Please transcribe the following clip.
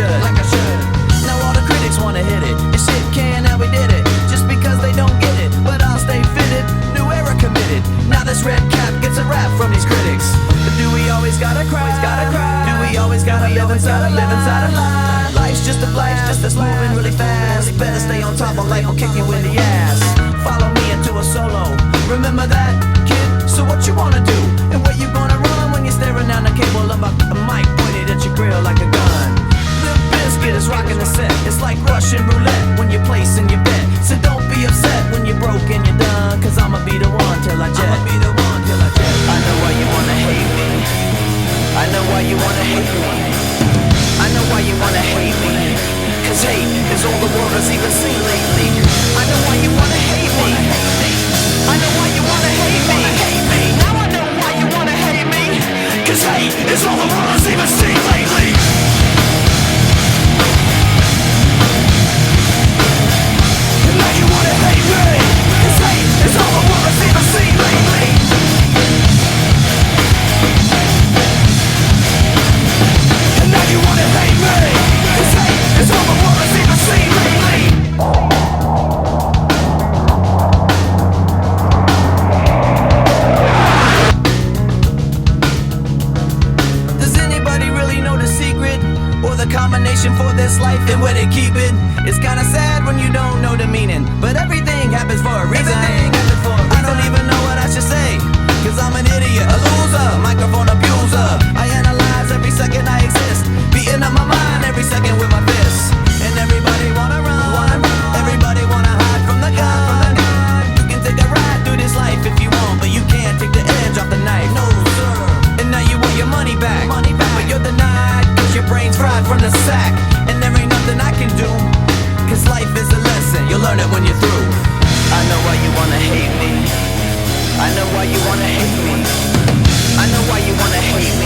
Like I should. Now all the critics wanna hit it, and shit can, and we did it. Just because they don't get it, but I'll stay fitted. New era committed. Now this red cap gets a rap from these critics. But do we always gotta cry? Do we always gotta live inside a lie? Life's just a blast, just that's moving really fast. Better stay on top of life or kick you in the ass. Follow me into a solo. Remember that, kid? So what you wanna do? And where you gonna run when you're staring down the cable of a mic pointed at your grill like a gun? Biscuit is rocking the set. It's like Russian roulette when you're placing your bet. So don't be upset when you're broke and you're done, cause I'ma be the one till I jet. I know why you wanna hate me. I know why you wanna hate me. I know why you wanna hate me. Cause hate is all the world has even seen lately. I know why you wanna hate me. I know why you wanna hate me. Now I know why you wanna hate me. Cause hate is all the world has even seen lately. Now you wanna hate me, cause hate is all the world has even seen lately. And now you wanna hate me, cause hate is all the world has even seen lately. Does anybody really know the secret? Or the combination for this life and where they keep it? It's kinda sad when you don't know the meaning, but everything happens for a reason. I don't even know what I should say, cause I'm an idiot, a loser, microphone abuser. I analyze every second I exist, beating up my mind every second with my fists. And everybody wanna run, everybody wanna hide from the gun. You can take a ride through this life if you want, but you can't take the edge off the knife. No sir. And now you want your money back, but you're denied, cause your brain's fried from the sack. And there ain't nothing I can do, cause life is a lesson, you'll learn it when you're through. I know why you wanna hate me. I know why you wanna hate me. I know why you wanna hate me.